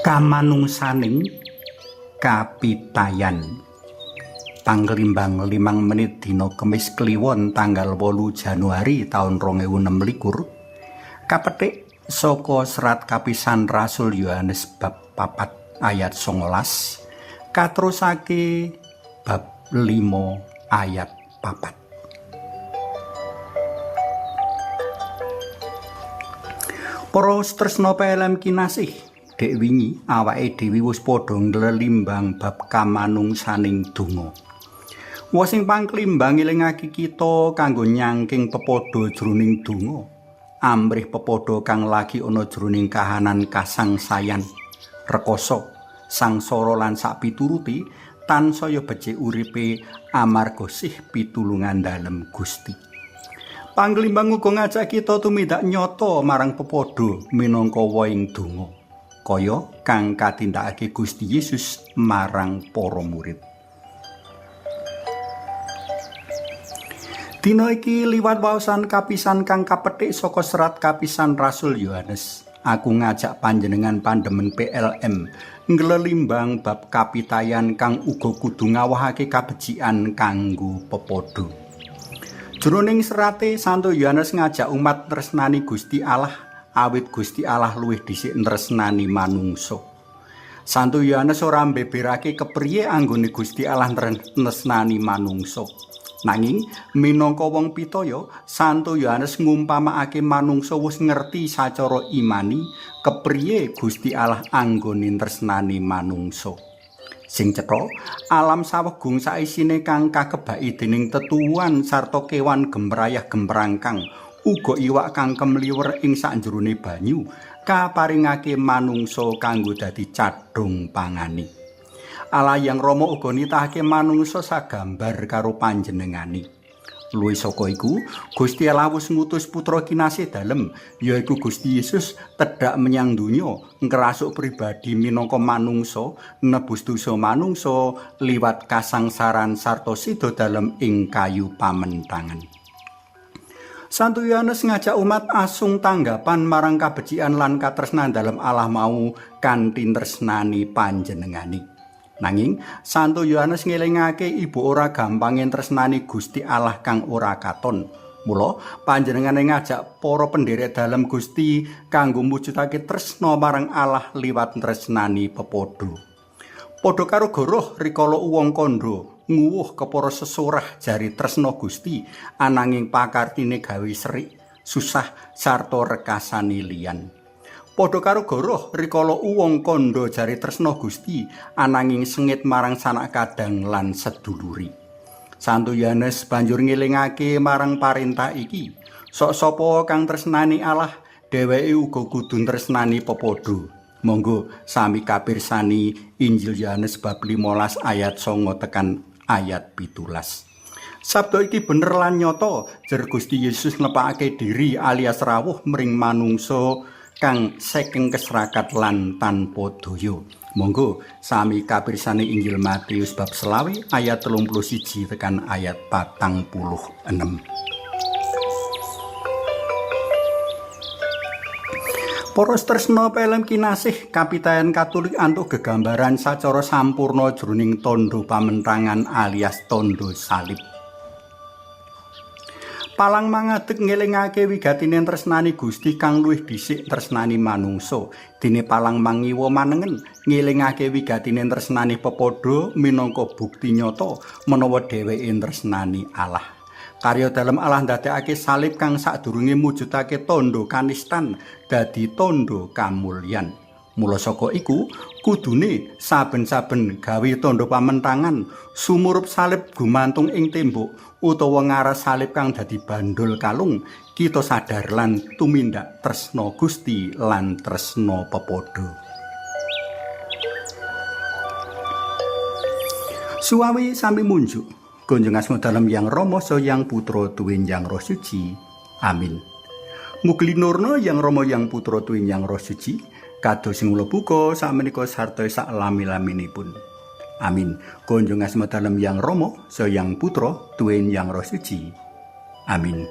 Kamanungsaning kapitayan Panglimbang 5 menit dina Kemis Kliwon tanggal 8 Januari taun 2026 kapethik saka serat kapisan Rasul Yohanes bab 4 ayat 19 katerusake bab 5 ayat 4. Para tresna pelem kinasih, dek wingi awake dhewe wis padha nglelimbang bab kamanungsaning donga. Wong sing pangklimbang ngelingake kita kanggo nyangking pepadha jroning donga, amrih pepadha kang lagi ana jroning kahanan kasangsayan, rekoso, sangsara lan sakpituruti tansaya becik uripe amarga sih pitulungan dalem Gusti. Panglimbang uga ngajak kita tumindak nyata marang pepadha minangka wohing donga, kaya kang katindakake Gusti Yesus marang para murid. Dina iki liwat waosan kapisan kang kapethik saka serat kapisan Rasul Yohanes. Aku ngajak panjenengan pandemen PLM nglelimbang bab kapitayan kang uga kudu ngawahake kabecikan kanggo pepadha. Jroning serate Santo Yohanes ngajak umat tresnani Gusti Allah awit Gusti Allah luwih dhisik tresnani manungsa. Santo Yohanes ora mbeberake kepriye anggone Gusti Allah tresnani manungsa. Nanging minangka wong pitaya, Santo Yohanes ngumpamakake manungsa wis ngerti sacara imani kepriye Gusti Allah anggone tresnani manungsa. Sing cetha, alam sawegung saisine kang kakebaki dening tetuwuhan sarta kewan gemrayah gemprangkang, uga iwak kang kemliwer ing sakjerone banyu, kaparingake manungsa kanggo dadi cadhong pangani. Allah yang Rama uga nitahake manungsa sagambar karo panjenengane. Luwih saka iku, Gusti Allah wis ngutus putra kinasih dalem, yaiku Gusti Yesus tedhak menyang donya, ngrasuk pribadi minangka manungsa, nebus dosa manungsa liwat kasangsaran sarta sida dalem ing kayu pamentangan. Santo Yohanes ngajak umat asung tanggapan marang kabecikan lan katresnan dalem Allah mau kanthi tresnani panjenengane. Nanging Santo Yohanes ngelingake ibu ora gampang tresnani Gusti Allah kang ora katon. Mula panjenengane ngajak para pendherek dalem Gusti kanggo mujudake tresna marang Allah liwat tresnani pepadha. Padha karo goroh rikala uwong kandha nguwuh kepara sesorah jari tresna Gusti ananging pakartine gawe serik, susah sarta rekasane liyan. Padha karo goroh rikala uwong kandha jari tresna Gusti ananging sengit marang sanak kadang lan seduluri. Santo Yohanes banjur ngelingake marang parentah iki, sok sapa kang tresnani Allah, dheweke uga kudu tresnani pepadha. Monggo sami kapirsani Injil Yohanes bab 15 ayat 9 tekan ayat 17. Sabda iki bener lan nyata, jer Gusti Yesus nepakake diri alias rawuh mring manungsa kang saking keserakat lan tanpa daya. Monggo sami kapirsani Injil Matius bab 20 ayat 31 tekan ayat 46. Para tresna pelem kinasih, kapitayan Katolik antuk gegambaran sacara sampurna jroning tandha pamentangan alias tandha salib. Palang mangadeg ngelingake wigatine tresnani Gusti kang luwih dhisik tresnani manungsa. Dene palang mangiwa manengen ngelingake wigatine tresnani pepadha minangka bukti nyata menawa dheweke tresnani Allah. Karya dalem Allah ndadekake salib kang sadurunge mujudake tandha kanistan dadi tandha kamulyan. Mula saka iku kudune saben-saben gawe tandha pamentangan sumurup salib gumantung ing tembok utawa ngaras salib kang dadi bandul kalung, kita sadar lan tumindak tresna Gusti lan tresna pepadha. Suwawi sami munjuk Kunjung asma dalam Yang Rama so Yang Putra tuwin Yang Roh Suci. Amin. Mugi nurna Yang Rama Yang Putra tuwin Yang Roh Suci kados sing mula buka sakmenika sarta sak lami-laminipun. Amin. Kunjung asma dalam Yang Rama so Yang Putra tuwin Yang Roh Suci. Amin.